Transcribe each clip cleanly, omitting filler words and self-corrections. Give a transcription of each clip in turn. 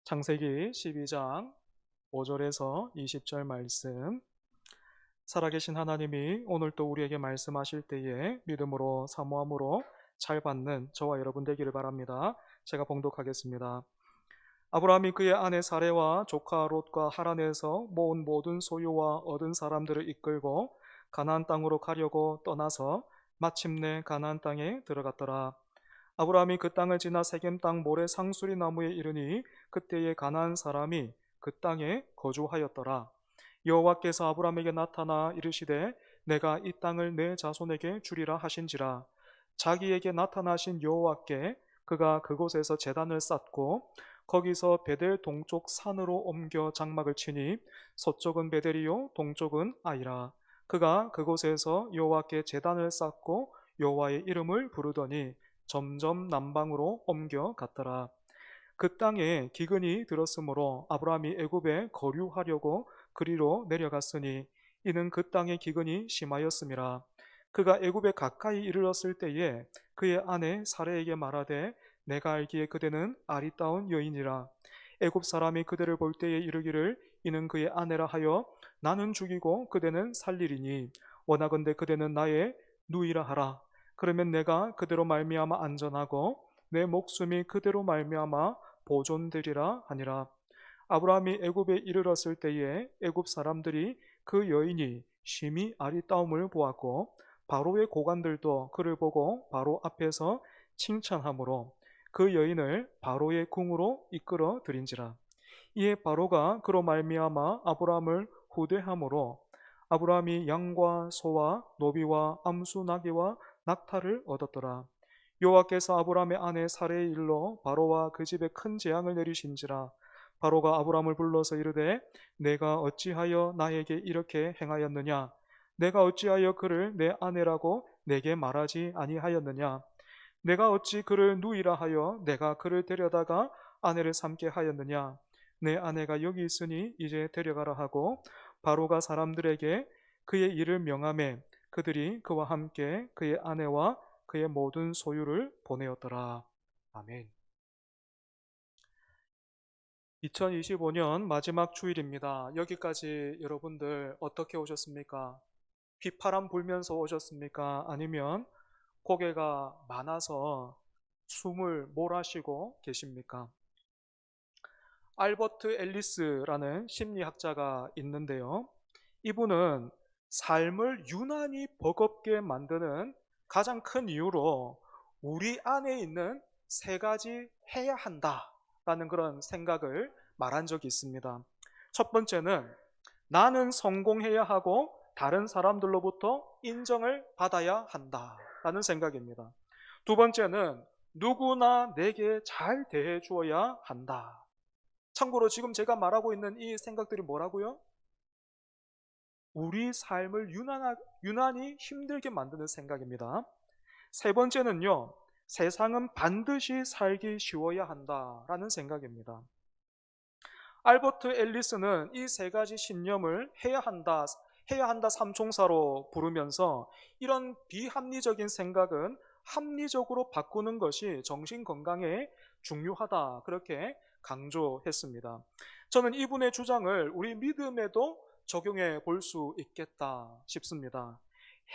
창세기 12장 5절에서 20절 말씀. 살아계신 하나님이 오늘 또 우리에게 말씀하실 때에 믿음으로 사모함으로 잘 받는 저와 여러분 되기를 바랍니다. 제가 봉독하겠습니다. 아브라함이 그의 아내 사레와 조카 롯과 하란에서 모은 모든 소유와 얻은 사람들을 이끌고 가나안 땅으로 가려고 떠나서 마침내 가나안 땅에 들어갔더라. 아브라함이 그 땅을 지나 세겜 땅 모래 상수리 나무에 이르니 그때에 가나안 사람이 그 땅에 거주하였더라. 여호와께서 아브라함에게 나타나 이르시되 내가 이 땅을 내 자손에게 주리라 하신지라. 자기에게 나타나신 여호와께 그가 그곳에서 제단을 쌓고 거기서 베델 동쪽 산으로 옮겨 장막을 치니 서쪽은 베델이요 동쪽은 아이라. 그가 그곳에서 여호와께 제단을 쌓고 여호와의 이름을 부르더니 점점 남방으로 옮겨갔더라. 그 땅에 기근이 들었으므로 아브라함이 애굽에 거류하려고 그리로 내려갔으니 이는 그 땅의 기근이 심하였음이라. 그가 애굽에 가까이 이르렀을 때에 그의 아내 사레에게 말하되 내가 알기에 그대는 아리따운 여인이라. 애굽 사람이 그대를 볼 때에 이르기를 이는 그의 아내라 하여 나는 죽이고 그대는 살리리니 원하건대 그대는 나의 누이라 하라. 그러면 내가 그대로 말미암아 안전하고 내 목숨이 그대로 말미암아 보존되리라 하니라. 아브라함이 애굽에 이르렀을 때에 애굽 사람들이 그 여인이 심히 아리따움을 보았고 바로의 고관들도 그를 보고 바로 앞에서 칭찬하므로 그 여인을 바로의 궁으로 이끌어 들인지라. 이에 바로가 그로 말미암아 아브라함을 후대함으로 아브라함이 양과 소와 노비와 암수 나귀와 낙타를 얻었더라. 여호와께서 아브라함의 아내 사레의 일로 바로와 그 집에 큰 재앙을 내리신지라. 바로가 아브라함을 불러서 이르되 내가 어찌하여 나에게 이렇게 행하였느냐? 내가 어찌하여 그를 내 아내라고 내게 말하지 아니하였느냐? 내가 어찌 그를 누이라 하여 내가 그를 데려다가 아내를 삼게 하였느냐? 내 아내가 여기 있으니 이제 데려가라 하고 바로가 사람들에게 그의 일을 명하매 그들이 그와 함께 그의 아내와 그의 모든 소유를 보내었더라. 아멘. 2025년 마지막 주일입니다. 여기까지 여러분들 어떻게 오셨습니까? 휘파람 불면서 오셨습니까? 아니면 고개가 많아서 숨을 몰아쉬고 계십니까? 알버트 앨리스라는 심리학자가 있는데요. 이분은 삶을 유난히 버겁게 만드는 가장 큰 이유로 우리 안에 있는 세 가지 해야 한다라는 그런 생각을 말한 적이 있습니다. 첫 번째는 나는 성공해야 하고 다른 사람들로부터 인정을 받아야 한다라는 생각입니다. 두 번째는 누구나 내게 잘 대해 주어야 한다. 참고로 지금 제가 말하고 있는 이 생각들이 뭐라고요? 우리 삶을 유난히 힘들게 만드는 생각입니다. 세 번째는요, 세상은 반드시 살기 쉬워야 한다라는 생각입니다. 알버트 앨리스는 이 세 가지 신념을 해야 한다 삼총사로 부르면서 이런 비합리적인 생각은 합리적으로 바꾸는 것이 정신 건강에 중요하다, 그렇게 강조했습니다. 저는 이분의 주장을 우리 믿음에도 적용해 볼 수 있겠다 싶습니다.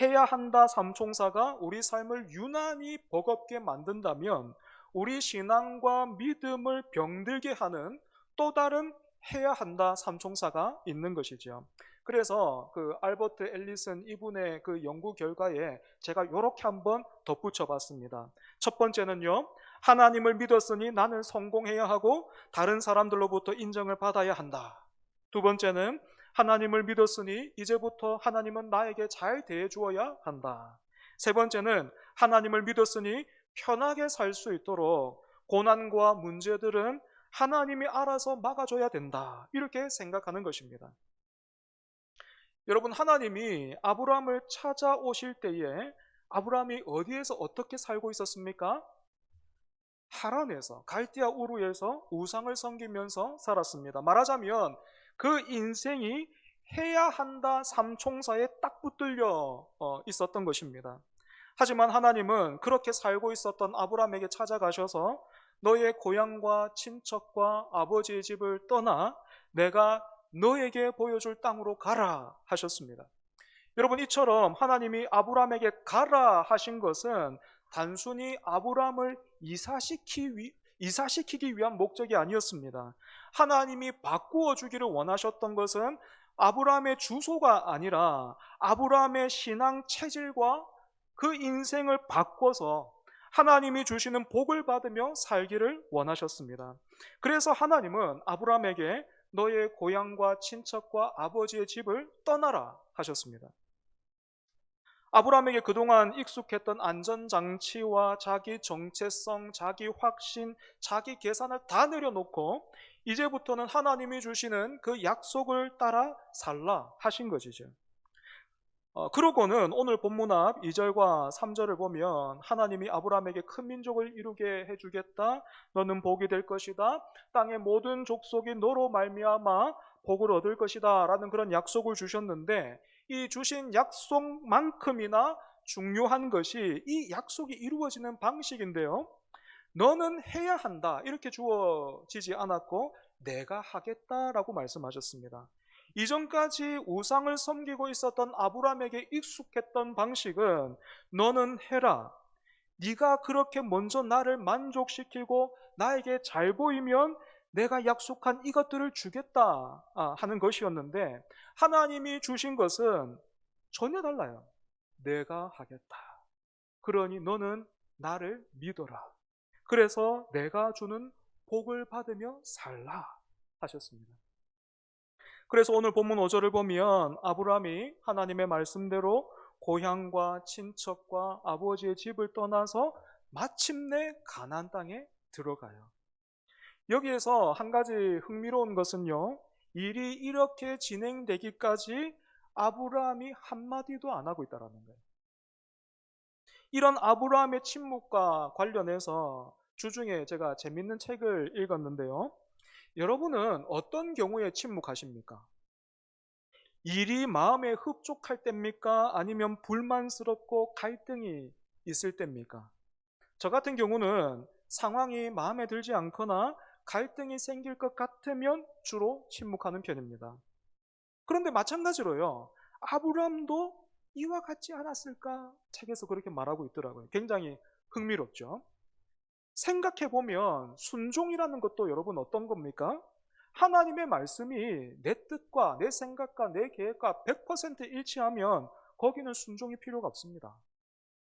해야 한다 삼총사가 우리 삶을 유난히 버겁게 만든다면 우리 신앙과 믿음을 병들게 하는 또 다른 해야 한다 삼총사가 있는 것이죠. 그래서 그 알버트 앨리슨 이분의 그 연구 결과에 제가 이렇게 한번 덧붙여 봤습니다. 첫 번째는요, 하나님을 믿었으니 나는 성공해야 하고 다른 사람들로부터 인정을 받아야 한다. 두 번째는 하나님을 믿었으니 이제부터 하나님은 나에게 잘 대해 주어야 한다. 세 번째는 하나님을 믿었으니 편하게 살 수 있도록 고난과 문제들은 하나님이 알아서 막아줘야 된다, 이렇게 생각하는 것입니다. 여러분, 하나님이 아브라함을 찾아오실 때에 아브라함이 어디에서 어떻게 살고 있었습니까? 하란에서, 갈대아 우르에서 우상을 섬기면서 살았습니다. 말하자면 그 인생이 해야 한다 삼총사에 딱 붙들려 있었던 것입니다. 하지만 하나님은 그렇게 살고 있었던 아브라함에게 찾아가셔서 너의 고향과 친척과 아버지의 집을 떠나 내가 너에게 보여줄 땅으로 가라 하셨습니다. 여러분, 이처럼 하나님이 아브라함에게 가라 하신 것은 단순히 아브라함을 이사시키기 위한 목적이 아니었습니다. 하나님이 바꾸어 주기를 원하셨던 것은 아브라함의 주소가 아니라 아브라함의 신앙 체질과 그 인생을 바꿔서 하나님이 주시는 복을 받으며 살기를 원하셨습니다. 그래서 하나님은 아브라함에게 너의 고향과 친척과 아버지의 집을 떠나라 하셨습니다. 아브라함에게 그동안 익숙했던 안전장치와 자기 정체성, 자기 확신, 자기 계산을 다 내려놓고 이제부터는 하나님이 주시는 그 약속을 따라 살라 하신 것이죠. 그러고는 오늘 본문 앞 2절과 3절을 보면 하나님이 아브라함에게 큰 민족을 이루게 해주겠다. 너는 복이 될 것이다. 땅의 모든 족속이 너로 말미암아 복을 얻을 것이다 라는 그런 약속을 주셨는데, 이 주신 약속만큼이나 중요한 것이 이 약속이 이루어지는 방식인데요, 너는 해야 한다 이렇게 주어지지 않았고 내가 하겠다라고 말씀하셨습니다. 이전까지 우상을 섬기고 있었던 아브라함에게 익숙했던 방식은 너는 해라, 네가 그렇게 먼저 나를 만족시키고 나에게 잘 보이면 내가 약속한 이것들을 주겠다 하는 것이었는데, 하나님이 주신 것은 전혀 달라요. 내가 하겠다. 그러니 너는 나를 믿어라. 그래서 내가 주는 복을 받으며 살라 하셨습니다. 그래서 오늘 본문 5절을 보면 아브라함이 하나님의 말씀대로 고향과 친척과 아버지의 집을 떠나서 마침내 가나안 땅에 들어가요. 여기에서 한 가지 흥미로운 것은요, 일이 이렇게 진행되기까지 아브라함이 한마디도 안 하고 있다는 거예요. 이런 아브라함의 침묵과 관련해서 주중에 제가 재밌는 책을 읽었는데요, 여러분은 어떤 경우에 침묵하십니까? 일이 마음에 흡족할 때입니까? 아니면 불만스럽고 갈등이 있을 때입니까? 저 같은 경우는 상황이 마음에 들지 않거나 갈등이 생길 것 같으면 주로 침묵하는 편입니다. 그런데 마찬가지로요, 아브라함도 이와 같지 않았을까? 책에서 그렇게 말하고 있더라고요. 굉장히 흥미롭죠. 생각해보면 순종이라는 것도 여러분 어떤 겁니까? 하나님의 말씀이 내 뜻과 내 생각과 내 계획과 100% 일치하면 거기는 순종이 필요가 없습니다.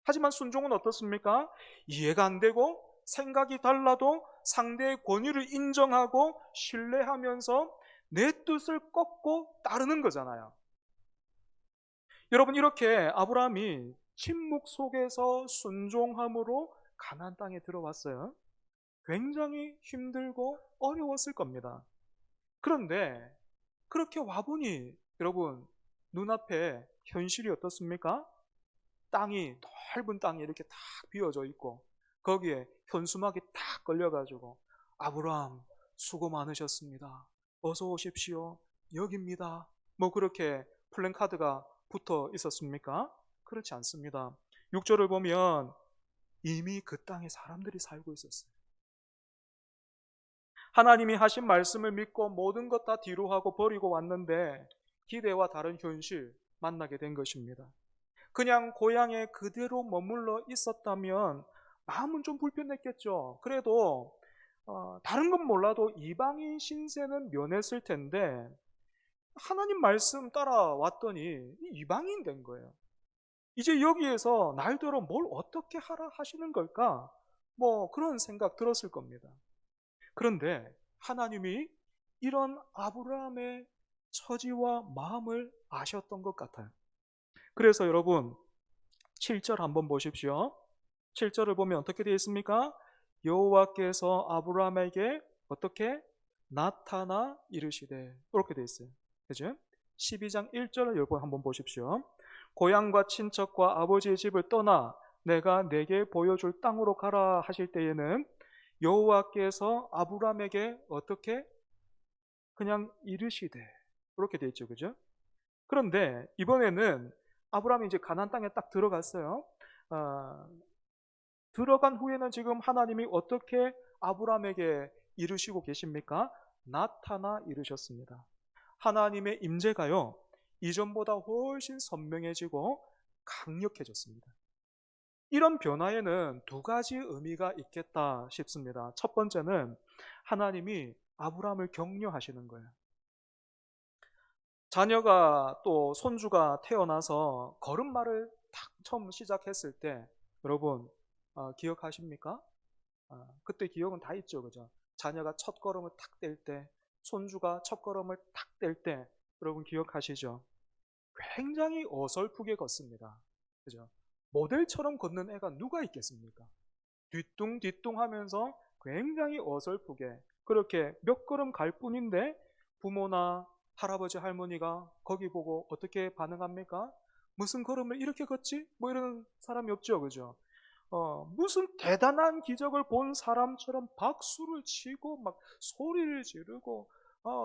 하지만 순종은 어떻습니까? 이해가 안 되고 생각이 달라도 상대의 권위를 인정하고 신뢰하면서 내 뜻을 꺾고 따르는 거잖아요. 여러분, 이렇게 아브라함이 침묵 속에서 순종함으로 가나안 땅에 들어왔어요. 굉장히 힘들고 어려웠을 겁니다. 그런데 그렇게 와보니 여러분, 눈앞에 현실이 어떻습니까? 땅이, 넓은 땅이 이렇게 딱 비어져 있고 거기에 현수막이 딱 걸려가지고 아브라함 수고 많으셨습니다. 어서 오십시오. 여기입니다. 뭐 그렇게 플랜카드가 붙어 있었습니까? 그렇지 않습니다. 6절을 보면 이미 그 땅에 사람들이 살고 있었어요. 하나님이 하신 말씀을 믿고 모든 것 다 뒤로 하고 버리고 왔는데 기대와 다른 현실 만나게 된 것입니다. 그냥 고향에 그대로 머물러 있었다면 마음은 좀 불편했겠죠. 그래도 다른 건 몰라도 이방인 신세는 면했을 텐데 하나님 말씀 따라왔더니 이방인 된 거예요. 이제 여기에서 날더러 뭘 어떻게 하라 하시는 걸까? 뭐 그런 생각 들었을 겁니다. 그런데 하나님이 이런 아브라함의 처지와 마음을 아셨던 것 같아요. 그래서 여러분 7절 한번 보십시오. 7절을 보면 어떻게 되어 있습니까? 여호와께서 아브라함에게 어떻게 나타나 이르시되, 이렇게 되어 있어요. 그죠? 12장 1절을 여러분 한번 보십시오. 고향과 친척과 아버지의 집을 떠나 내가 내게 보여줄 땅으로 가라 하실 때에는 여호와께서 아브라함에게 어떻게 그냥 이르시되, 이렇게 되어 있죠. 그죠? 그런데 이번에는 아브라함이 이제 가나안 땅에 딱 들어갔어요. 들어간 후에는 지금 하나님이 어떻게 아브라함에게 이르시고 계십니까? 나타나 이르셨습니다. 하나님의 임재가요, 이전보다 훨씬 선명해지고 강력해졌습니다. 이런 변화에는 두 가지 의미가 있겠다 싶습니다. 첫 번째는 하나님이 아브라함을 격려하시는 거예요. 자녀가 또 손주가 태어나서 걸음마를 탁 처음 시작했을 때 여러분 기억하십니까? 그때 기억은 다 있죠, 그죠? 자녀가 첫 걸음을 탁 뗄 때, 손주가 첫 걸음을 탁 뗄 때, 여러분 기억하시죠? 굉장히 어설프게 걷습니다, 그죠? 모델처럼 걷는 애가 누가 있겠습니까? 뒤뚱뒤뚱 하면서 굉장히 어설프게 그렇게 몇 걸음 갈 뿐인데 부모나 할아버지 할머니가 거기 보고 어떻게 반응합니까? 무슨 걸음을 이렇게 걷지? 뭐 이러는 사람이 없죠, 그죠? 무슨 대단한 기적을 본 사람처럼 박수를 치고 막 소리를 지르고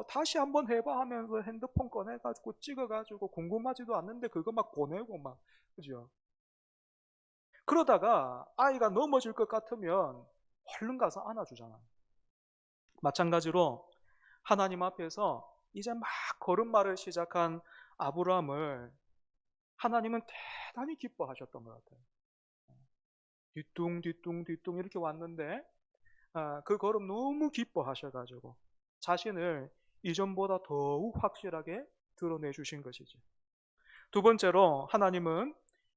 다시 한번 해봐 하면서 핸드폰 꺼내가지고 찍어가지고 궁금하지도 않는데 그거 막 보내고 막, 그죠? 그러다가 아이가 넘어질 것 같으면 얼른 가서 안아주잖아요. 마찬가지로 하나님 앞에서 이제 막 걸음마를 시작한 아브라함을 하나님은 대단히 기뻐하셨던 것 같아요. 뒤뚱뒤뚱 이렇게 왔는데 그 걸음 너무 기뻐하셔가지고 자신을 이전보다 더욱 확실하게 드러내 주신 것이지. 두 번째로 하나님은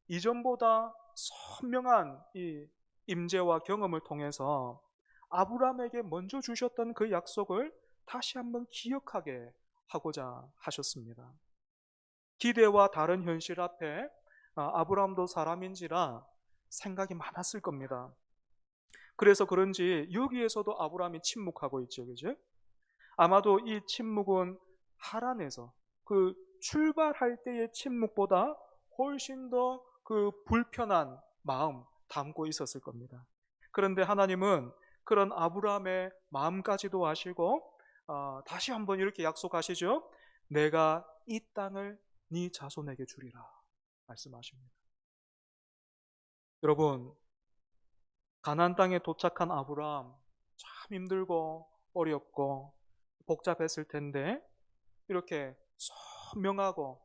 이전보다 선명한 이 임재와 경험을 통해서 아브라함에게 먼저 주셨던 그 약속을 다시 한번 기억하게 하고자 하셨습니다. 기대와 다른 현실 앞에 아브라함도 사람인지라 생각이 많았을 겁니다. 그래서 그런지 여기에서도 아브라함이 침묵하고 있죠, 그죠? 아마도 이 침묵은 하란에서 그 출발할 때의 침묵보다 훨씬 더 그 불편한 마음 담고 있었을 겁니다. 그런데 하나님은 그런 아브라함의 마음까지도 아시고 다시 한번 이렇게 약속하시죠. 내가 이 땅을 네 자손에게 주리라 말씀하십니다. 여러분, 가나안 땅에 도착한 아브라함 참 힘들고 어렵고 복잡했을 텐데 이렇게 선명하고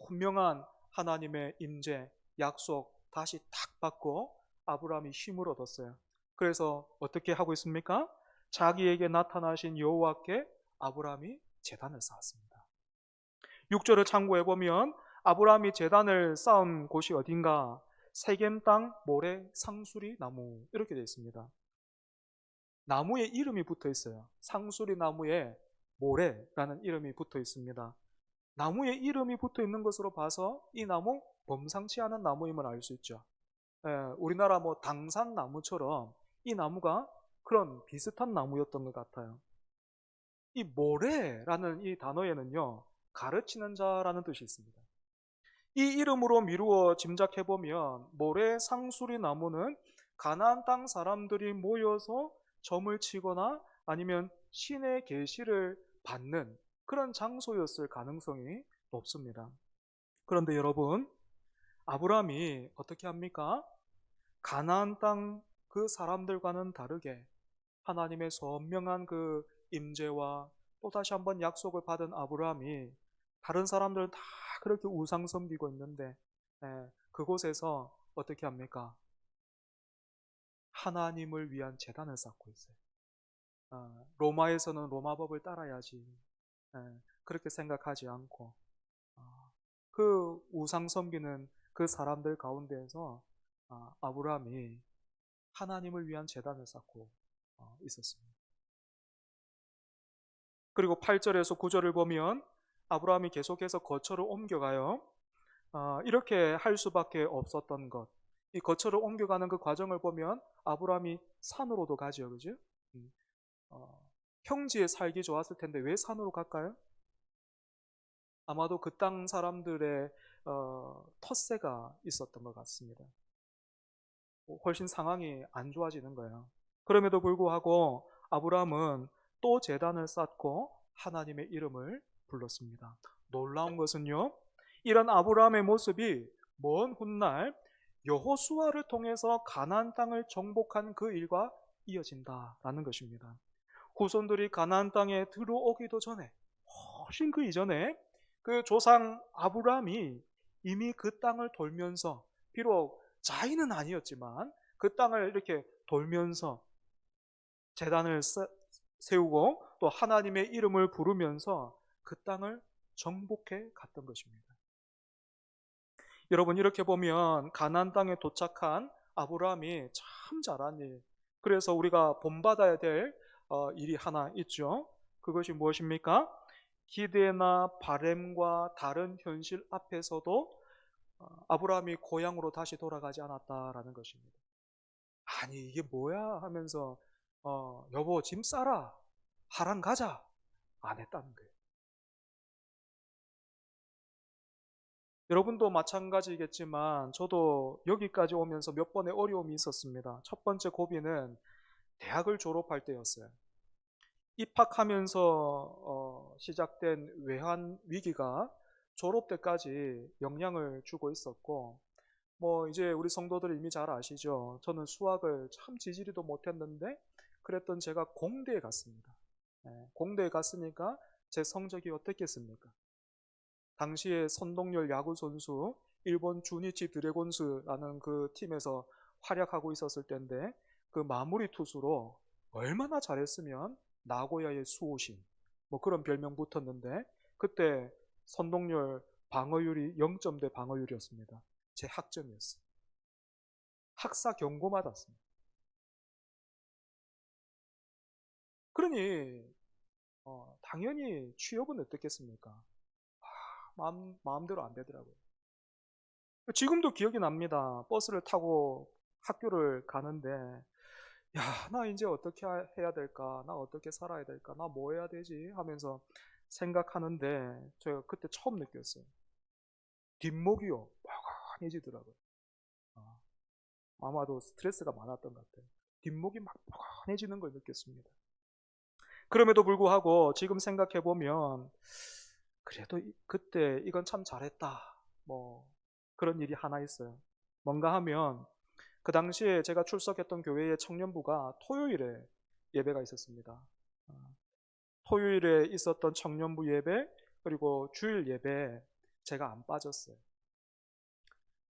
분명한 하나님의 임재, 약속 다시 탁 받고 아브라함이 힘을 얻었어요. 그래서 어떻게 하고 있습니까? 자기에게 나타나신 여호와께 아브라함이 제단을 쌓았습니다. 6절을 참고해 보면 아브라함이 제단을 쌓은 곳이 어딘가? 세겜 땅 모래 상수리 나무 이렇게 되어 있습니다. 나무에 이름이 붙어 있어요. 상수리 나무에 모래라는 이름이 붙어 있습니다. 나무에 이름이 붙어 있는 것으로 봐서 이 나무 범상치 않은 나무임을 알 수 있죠. 우리나라 뭐 당산나무처럼 이 나무가 그런 비슷한 나무였던 것 같아요. 이 모래라는 이 단어에는요, 가르치는 자라는 뜻이 있습니다. 이 이름으로 미루어 짐작해보면 모래 상수리 나무는 가나안 땅 사람들이 모여서 점을 치거나 아니면 신의 계시를 받는 그런 장소였을 가능성이 높습니다. 그런데 여러분, 아브라함이 어떻게 합니까? 가나안 땅 그 사람들과는 다르게 하나님의 선명한 그 임재와 또다시 한번 약속을 받은 아브라함이 다른 사람들은 다 그렇게 우상 섬기고 있는데 그곳에서 어떻게 합니까? 하나님을 위한 제단을 쌓고 있어요. 로마에서는 로마법을 따라야지 그렇게 생각하지 않고 그 우상 섬기는 그 사람들 가운데에서 아브라함이 하나님을 위한 제단을 쌓고 있었습니다. 그리고 8절에서 9절을 보면 아브라함이 계속해서 거처를 옮겨가요. 이렇게 할 수밖에 없었던 것. 이 거처를 옮겨가는 그 과정을 보면 아브라함이 산으로도 가죠, 그죠? 평지에 살기 좋았을 텐데 왜 산으로 갈까요? 아마도 그 땅 사람들의 텃세가 있었던 것 같습니다. 훨씬 상황이 안 좋아지는 거예요. 그럼에도 불구하고 아브라함은 또 제단을 쌓고 하나님의 이름을 불렀습니다. 놀라운 것은요, 이런 아브라함의 모습이 먼 훗날 여호수아를 통해서 가나안 땅을 정복한 그 일과 이어진다라는 것입니다. 후손들이 가나안 땅에 들어오기도 전에, 훨씬 그 이전에 그 조상 아브라함이 이미 그 땅을 돌면서, 비록 자인은 아니었지만 그 땅을 이렇게 돌면서 제단을 세우고 또 하나님의 이름을 부르면서 그 땅을 정복해 갔던 것입니다. 여러분, 이렇게 보면 가나안 땅에 도착한 아브라함이 참 잘한 일, 그래서 우리가 본받아야 될 일이 하나 있죠. 그것이 무엇입니까? 기대나 바램과 다른 현실 앞에서도 아브라함이 고향으로 다시 돌아가지 않았다라는 것입니다. 아니 이게 뭐야 하면서 여보 짐 싸라, 하란 가자, 안 했다는 거예요. 여러분도 마찬가지겠지만 저도 여기까지 오면서 몇 번의 어려움이 있었습니다. 첫 번째 고비는 대학을 졸업할 때였어요. 입학하면서 시작된 외환 위기가 졸업 때까지 영향을 주고 있었고, 뭐 이제 우리 성도들 이미 잘 아시죠. 저는 수학을 참 지지리도 못했는데 그랬던 제가 공대에 갔습니다. 공대에 갔으니까 제 성적이 어땠겠습니까? 당시에 선동열 야구 선수, 일본 주니치 드래곤스라는 그 팀에서 활약하고 있었을 때인데, 그 마무리 투수로 얼마나 잘했으면 나고야의 수호신, 뭐 그런 별명 붙었는데, 그때 선동열 방어율이 0점대 방어율이었습니다. 제 학점이었어요. 학사 경고 받았습니다. 그러니 당연히 취업은 어떻겠습니까? 마음대로 안 되더라고요. 지금도 기억이 납니다. 버스를 타고 학교를 가는데, 야, 나 이제 어떻게 해야 될까? 나 어떻게 살아야 될까? 나 뭐 해야 되지? 하면서 생각하는데, 제가 그때 처음 느꼈어요. 뒷목이요, 뻐근해지더라고요. 아, 아마도 스트레스가 많았던 것 같아요. 뒷목이 막 뻐근해지는 걸 느꼈습니다. 그럼에도 불구하고 지금 생각해보면, 그래도 그때 이건 참 잘했다. 뭐, 그런 일이 하나 있어요. 뭔가 하면, 그 당시에 제가 출석했던 교회의 청년부가 토요일에 예배가 있었습니다. 토요일에 있었던 청년부 예배, 그리고 주일 예배, 제가 안 빠졌어요.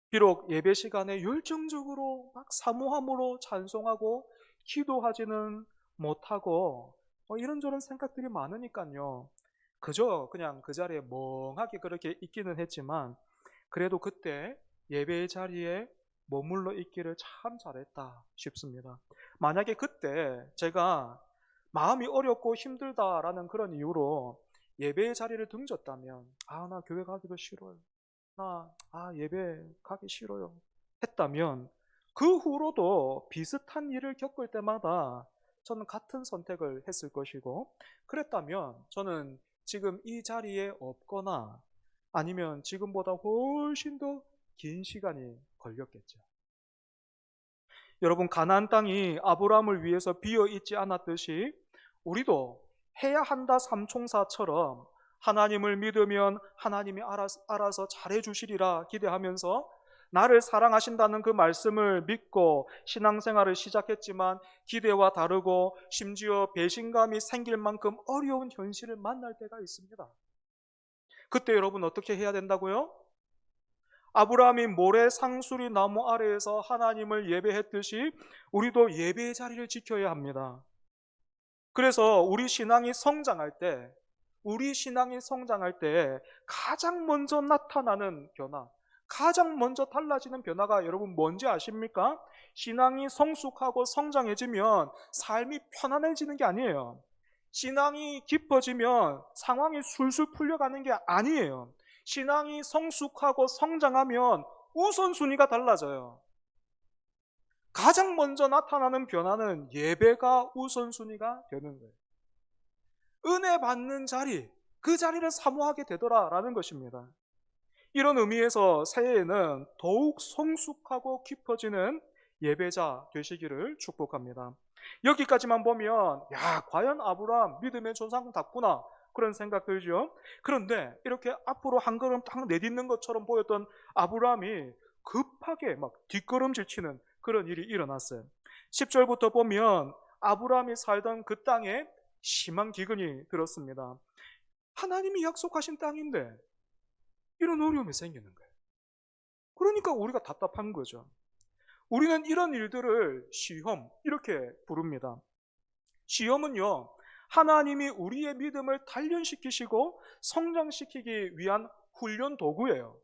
비록 예배 시간에 열정적으로 막 사모함으로 찬송하고 기도하지는 못하고 이런저런 생각들이 많으니까요. 그저 그냥 그 자리에 멍하게 그렇게 있기는 했지만, 그래도 그때 예배의 자리에 머물러 있기를 참 잘했다 싶습니다. 만약에 그때 제가 마음이 어렵고 힘들다라는 그런 이유로 예배의 자리를 등졌다면, 나 교회 가기도 싫어요, 예배 가기 싫어요 했다면, 그 후로도 비슷한 일을 겪을 때마다 저는 같은 선택을 했을 것이고, 그랬다면 저는 지금 이 자리에 없거나 아니면 지금보다 훨씬 더 긴 시간이 걸렸겠죠. 여러분, 가나안 땅이 아브라함을 위해서 비어 있지 않았듯이 우리도 해야 한다 삼총사처럼 하나님을 믿으면 하나님이 알아서 잘해주시리라 기대하면서 나를 사랑하신다는 그 말씀을 믿고 신앙생활을 시작했지만, 기대와 다르고 심지어 배신감이 생길 만큼 어려운 현실을 만날 때가 있습니다. 그때 여러분 어떻게 해야 된다고요? 아브라함이 모래 상수리 나무 아래에서 하나님을 예배했듯이 우리도 예배의 자리를 지켜야 합니다. 그래서 우리 신앙이 성장할 때 가장 먼저 나타나는 변화, 가장 먼저 달라지는 변화가 여러분 뭔지 아십니까? 신앙이 성숙하고 성장해지면 삶이 편안해지는 게 아니에요. 신앙이 깊어지면 상황이 술술 풀려가는 게 아니에요. 신앙이 성숙하고 성장하면 우선순위가 달라져요. 가장 먼저 나타나는 변화는 예배가 우선순위가 되는 거예요. 은혜 받는 자리, 그 자리를 사모하게 되더라라는 것입니다. 이런 의미에서 새해에는 더욱 성숙하고 깊어지는 예배자 되시기를 축복합니다. 여기까지만 보면 과연 아브라함 믿음의 조상답구나 그런 생각 들죠. 그런데 이렇게 앞으로 한 걸음 딱 내딛는 것처럼 보였던 아브라함이 급하게 막 뒷걸음질 치는 그런 일이 일어났어요. 10절부터 보면 아브라함이 살던 그 땅에 심한 기근이 들었습니다. 하나님이 약속하신 땅인데 이런 어려움이 생기는 거예요. 그러니까 우리가 답답한 거죠. 우리는 이런 일들을 시험 이렇게 부릅니다. 시험은요, 하나님이 우리의 믿음을 단련시키시고 성장시키기 위한 훈련 도구예요.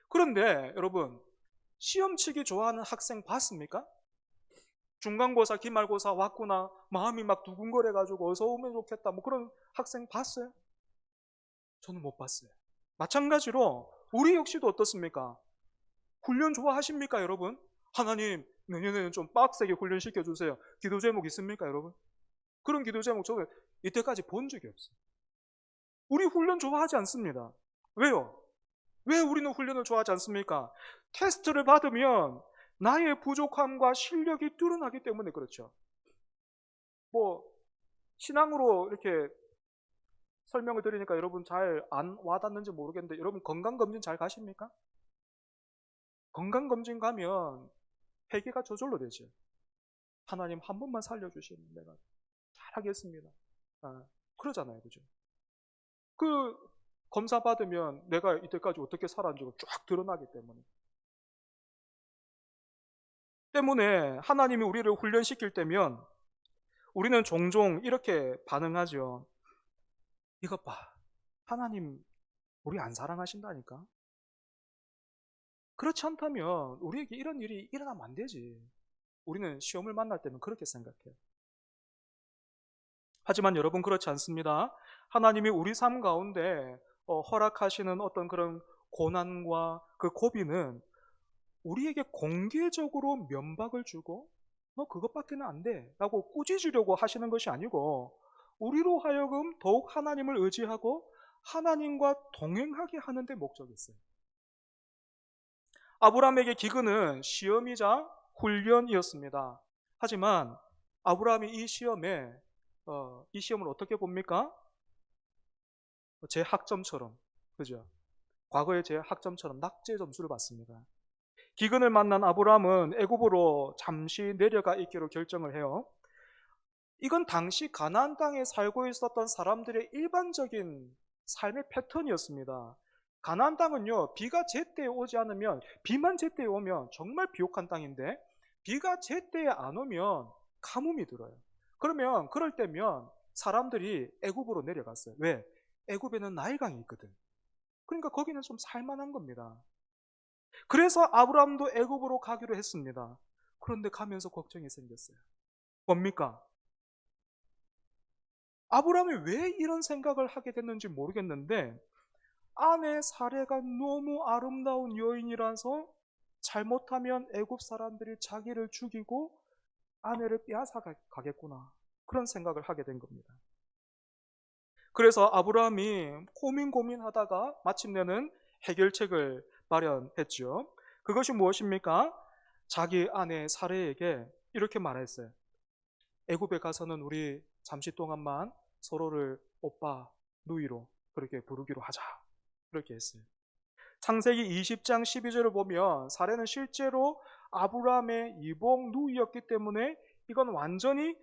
그런데 여러분, 시험 치기 좋아하는 학생 봤습니까? 중간고사, 기말고사 왔구나 마음이 막 두근거려가지고 어서 오면 좋겠다 뭐 그런 학생 봤어요? 저는 못 봤어요. 마찬가지로 우리 역시도 어떻습니까? 훈련 좋아하십니까, 여러분? 하나님, 내년에는 좀 빡세게 훈련시켜 주세요. 기도 제목 있습니까, 여러분? 그런 기도 제목 저는 이때까지 본 적이 없어요. 우리 훈련 좋아하지 않습니다. 왜요? 왜 우리는 훈련을 좋아하지 않습니까? 테스트를 받으면 나의 부족함과 실력이 드러나기 때문에 그렇죠. 뭐 신앙으로 이렇게 설명을 드리니까 여러분 잘 안 와닿는지 모르겠는데 여러분 건강검진 잘 가십니까? 건강검진 가면 회개가 저절로 되죠. 하나님 한 번만 살려주시면 내가 잘하겠습니다. 그러잖아요. 그죠? 그 검사 받으면 내가 이때까지 어떻게 살았는지가 쫙 드러나기 때문에 하나님이 우리를 훈련시킬 때면 우리는 종종 이렇게 반응하죠. 이것 봐. 하나님 우리 안 사랑하신다니까. 그렇지 않다면 우리에게 이런 일이 일어나면 안 되지. 우리는 시험을 만날 때는 그렇게 생각해요. 하지만 여러분 그렇지 않습니다. 하나님이 우리 삶 가운데 허락하시는 어떤 그런 고난과 그 고비는 우리에게 공개적으로 면박을 주고 너 그것밖에는 안 돼 라고 꾸짖으려고 하시는 것이 아니고 우리로 하여금 더욱 하나님을 의지하고 하나님과 동행하게 하는 데 목적이 있어요. 아브라함에게 기근은 시험이자 훈련이었습니다. 하지만 아브라함이 이 시험을 어떻게 봅니까? 제 학점처럼, 그죠? 과거의 제 학점처럼 낙제 점수를 받습니다. 기근을 만난 아브라함은 애굽으로 잠시 내려가 있기로 결정을 해요. 이건 당시 가나안 땅에 살고 있었던 사람들의 일반적인 삶의 패턴이었습니다. 가나안 땅은요, 비가 제때에 오지 않으면, 비만 제때에 오면 정말 비옥한 땅인데 비가 제때에 안 오면 가뭄이 들어요. 그러면 그럴 때면 사람들이 애굽으로 내려갔어요. 왜? 애굽에는 나일강이 있거든. 그러니까 거기는 좀 살만한 겁니다. 그래서 아브라함도 애굽으로 가기로 했습니다. 그런데 가면서 걱정이 생겼어요. 뭡니까? 아브라함이 왜 이런 생각을 하게 됐는지 모르겠는데 아내 사례가 너무 아름다운 여인이라서 잘못하면 애굽 사람들이 자기를 죽이고 아내를 빼앗아 가겠구나. 그런 생각을 하게 된 겁니다. 그래서 아브라함이 고민하다가 마침내는 해결책을 마련했죠. 그것이 무엇입니까? 자기 아내 사례에게 이렇게 말했어요. 애굽에 가서는 우리 잠시 동안만 서로를 오빠, 누이로 그렇게 부르기로 하자. 그렇게 했어요. 창세기 20장 12절을 보면 사례는 실제로 아브라함의 이복 누이였기 때문에 이건 완전히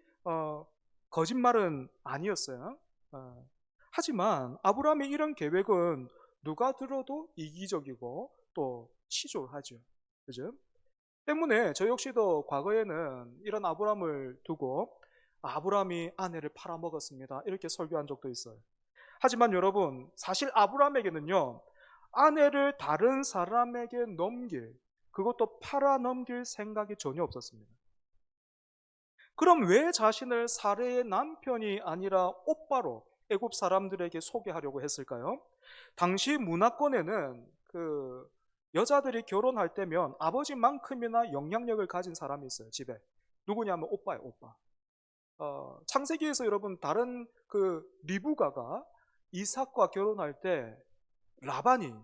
거짓말은 아니었어요. 하지만 아브라함의 이런 계획은 누가 들어도 이기적이고 또 치졸하죠. 그죠? 때문에 저 역시도 과거에는 이런 아브라함을 두고 아브라함이 아내를 팔아먹었습니다. 이렇게 설교한 적도 있어요. 하지만 여러분, 사실 아브라함에게는요, 아내를 다른 사람에게 넘길, 그것도 팔아넘길 생각이 전혀 없었습니다. 그럼 왜 자신을 사례의 남편이 아니라 오빠로 애굽 사람들에게 소개하려고 했을까요? 당시 문화권에는 여자들이 결혼할 때면 아버지만큼이나 영향력을 가진 사람이 있어요, 집에. 누구냐면 오빠예요, 오빠. 창세기에서 여러분 다른 리브가가 이삭과 결혼할 때 라반이 막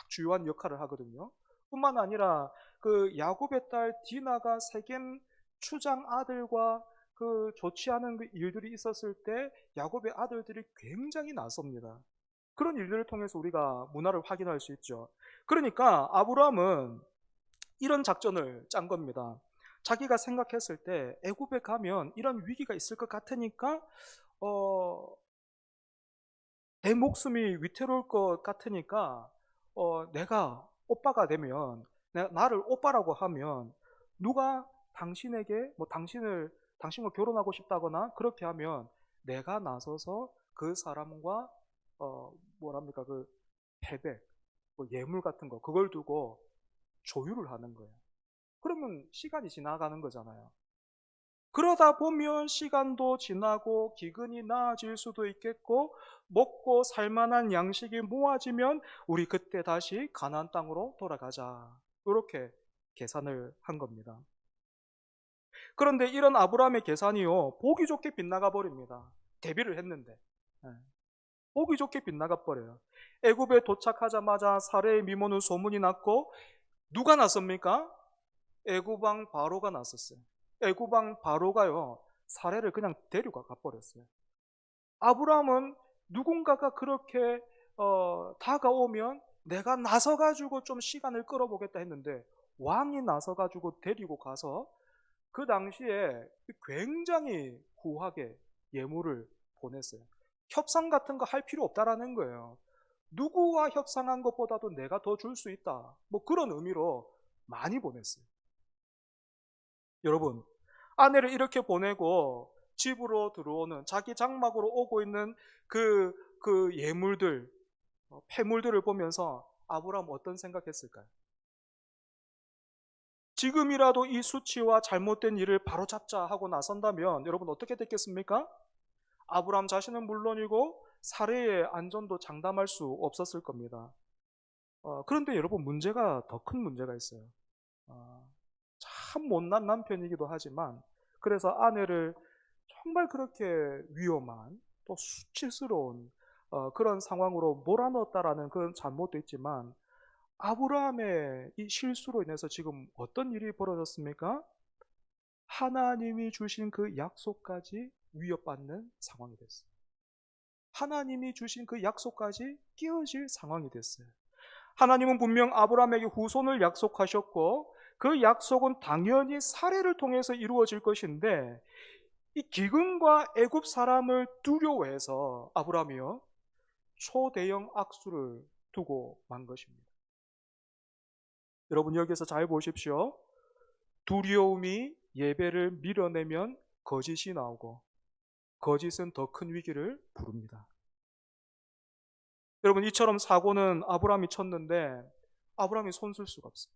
주요한 역할을 하거든요. 뿐만 아니라 야곱의 딸 디나가 세겜 추장 아들과 좋지 않은 일들이 있었을 때 야곱의 아들들이 굉장히 나섭니다. 그런 일들을 통해서 우리가 문화를 확인할 수 있죠. 그러니까 아브라함은 이런 작전을 짠 겁니다. 자기가 생각했을 때 애굽에 가면 이런 위기가 있을 것 같으니까 어, 내 목숨이 위태로울 것 같으니까 내가 오빠가 되면 나를 오빠라고 하면 누가 당신에게 뭐 당신과 결혼하고 싶다거나 그렇게 하면 내가 나서서 그 사람과 뭐랍니까 그 패배 뭐 예물 같은 거 그걸 두고 조율을 하는 거예요. 그러면 시간이 지나가는 거잖아요. 그러다 보면 시간도 지나고 기근이 나아질 수도 있겠고 먹고 살 만한 양식이 모아지면 우리 그때 다시 가나안 땅으로 돌아가자. 이렇게 계산을 한 겁니다. 그런데 이런 아브라함의 계산이요. 보기 좋게 빗나가 버립니다. 대비를 했는데. 예. 보기 좋게 빗나가 버려요. 애굽에 도착하자마자 사례의 미모는 소문이 났고 누가 났습니까? 애굽 왕 바로가 났었어요. 애굽 왕 바로가요. 사례를 그냥 데리고 가버렸어요. 아브라함은 누군가가 그렇게 다가오면 내가 나서가지고 좀 시간을 끌어보겠다 했는데 왕이 나서가지고 데리고 가서 그 당시에 굉장히 후하게 예물을 보냈어요. 협상 같은 거 할 필요 없다라는 거예요. 누구와 협상한 것보다도 내가 더 줄 수 있다. 뭐 그런 의미로 많이 보냈어요. 여러분, 아내를 이렇게 보내고 집으로 들어오는 자기 장막으로 오고 있는 그 예물들, 폐물들을 보면서 아브라함 어떤 생각했을까요? 지금이라도 이 수치와 잘못된 일을 바로잡자 하고 나선다면 여러분 어떻게 됐겠습니까? 아브라함 자신은 물론이고 사례의 안전도 장담할 수 없었을 겁니다. 그런데 여러분 문제가 더 큰 문제가 있어요. 어, 참 못난 남편이기도 하지만 그래서 아내를 정말 그렇게 위험한 또 수치스러운 그런 상황으로 몰아넣었다라는 그런 잘못도 있지만 아브라함의 이 실수로 인해서 지금 어떤 일이 벌어졌습니까? 하나님이 주신 그 약속까지 위협받는 상황이 됐어요. 하나님이 주신 그 약속까지 깨어질 상황이 됐어요. 하나님은 분명 아브라함에게 후손을 약속하셨고 그 약속은 당연히 사례를 통해서 이루어질 것인데 이 기근과 애굽 사람을 두려워해서 아브라함이요 초대형 악수를 두고 만 것입니다. 여러분 여기서 잘 보십시오. 두려움이 예배를 밀어내면 거짓이 나오고 거짓은 더 큰 위기를 부릅니다. 여러분 이처럼 사고는 아브라함이 쳤는데 아브라함이 손쓸 수가 없어요.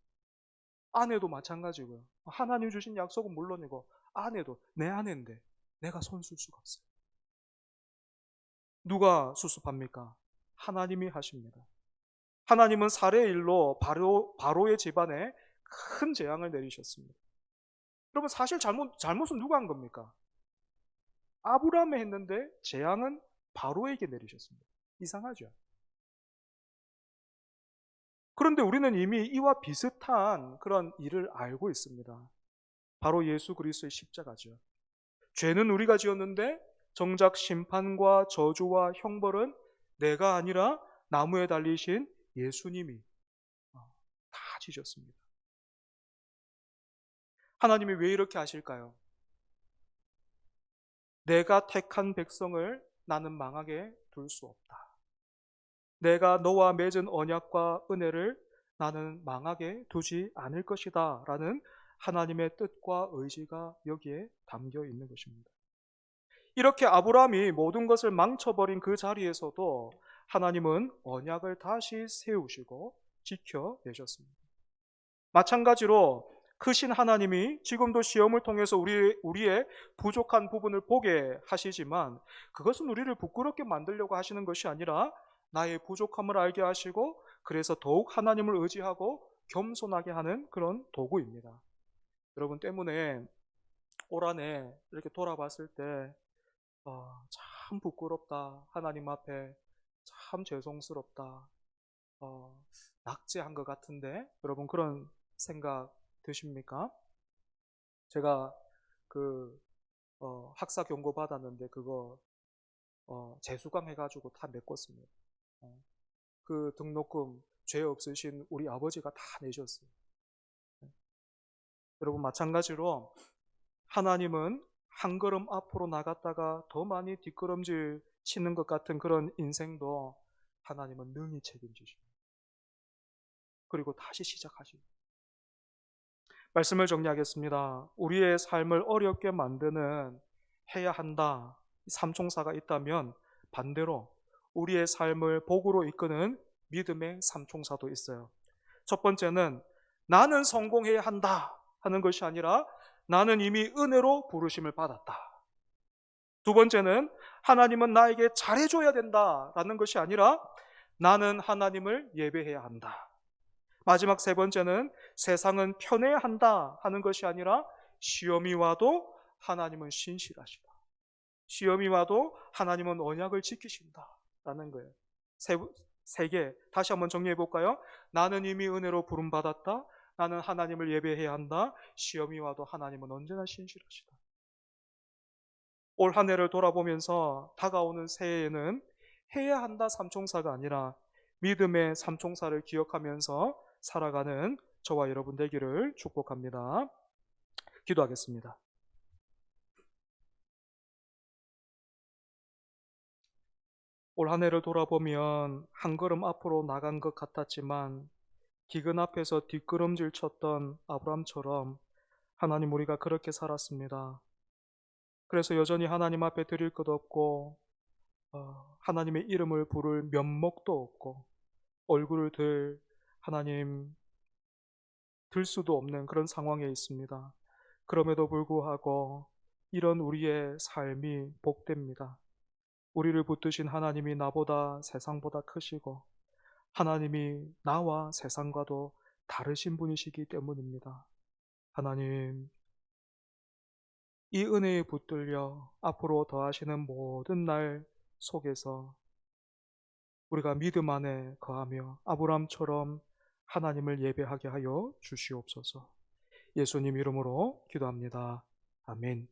아내도 마찬가지고요. 하나님 주신 약속은 물론이고 아내도 내 아내인데 내가 손쓸 수가 없어요. 누가 수습합니까? 하나님이 하십니다. 하나님은 살해의 일로 바로의 집안에 큰 재앙을 내리셨습니다. 여러분 사실 잘못은 누가 한 겁니까? 아브라함이 했는데 재앙은 바로에게 내리셨습니다. 이상하죠? 그런데 우리는 이미 이와 비슷한 그런 일을 알고 있습니다. 바로 예수 그리스도의 십자가죠. 죄는 우리가 지었는데 정작 심판과 저주와 형벌은 내가 아니라 나무에 달리신 예수님이 다 지셨습니다. 하나님이 왜 이렇게 하실까요? 내가 택한 백성을 나는 망하게 둘 수 없다. 내가 너와 맺은 언약과 은혜를 나는 망하게 두지 않을 것이다. 라는 하나님의 뜻과 의지가 여기에 담겨 있는 것입니다. 이렇게 아브라함이 모든 것을 망쳐버린 그 자리에서도 하나님은 언약을 다시 세우시고 지켜내셨습니다. 마찬가지로 크신 하나님이 지금도 시험을 통해서 우리의 부족한 부분을 보게 하시지만 그것은 우리를 부끄럽게 만들려고 하시는 것이 아니라 나의 부족함을 알게 하시고 그래서 더욱 하나님을 의지하고 겸손하게 하는 그런 도구입니다. 여러분 때문에 올 한해 이렇게 돌아봤을 때 참 부끄럽다. 하나님 앞에 참 죄송스럽다. 낙제한 것 같은데 여러분 그런 생각 드십니까? 제가 그 학사 경고 받았는데 그거 재수강 해가지고 다 메꿨습니다. 그 등록금 죄 없으신 우리 아버지가 다 내셨어요. 여러분 마찬가지로 하나님은 한 걸음 앞으로 나갔다가 더 많이 뒷걸음질 치는 것 같은 그런 인생도 하나님은 능히 책임지십니다. 그리고 다시 시작하십니다. 말씀을 정리하겠습니다. 우리의 삶을 어렵게 만드는 해야 한다 삼총사가 있다면 반대로 우리의 삶을 복으로 이끄는 믿음의 삼총사도 있어요. 첫 번째는 나는 성공해야 한다 하는 것이 아니라 나는 이미 은혜로 부르심을 받았다. 두 번째는 하나님은 나에게 잘해줘야 된다라는 것이 아니라 나는 하나님을 예배해야 한다. 마지막 세 번째는 세상은 편해야 한다 하는 것이 아니라 시험이 와도 하나님은 신실하시다. 시험이 와도 하나님은 언약을 지키신다라는 거예요. 세 개 다시 한번 정리해 볼까요? 나는 이미 은혜로 부름받았다. 나는 하나님을 예배해야 한다. 시험이 와도 하나님은 언제나 신실하시다. 올 한 해를 돌아보면서 다가오는 새해에는 해야 한다 삼총사가 아니라 믿음의 삼총사를 기억하면서 살아가는 저와 여러분 되기를 축복합니다. 기도하겠습니다. 올 한 해를 돌아보면 한 걸음 앞으로 나간 것 같았지만 기근 앞에서 뒷걸음질 쳤던 아브람처럼 하나님 우리가 그렇게 살았습니다. 그래서 여전히 하나님 앞에 드릴 것 없고 하나님의 이름을 부를 면목도 없고 얼굴을 하나님 들 수도 없는 그런 상황에 있습니다. 그럼에도 불구하고 이런 우리의 삶이 복됩니다. 우리를 붙드신 하나님이 나보다 세상보다 크시고 하나님이 나와 세상과도 다르신 분이시기 때문입니다. 하나님, 이 은혜에 붙들려 앞으로 더하시는 모든 날 속에서 우리가 믿음 안에 거하며 아브람처럼 하나님을 예배하게 하여 주시옵소서. 예수님 이름으로 기도합니다. 아멘.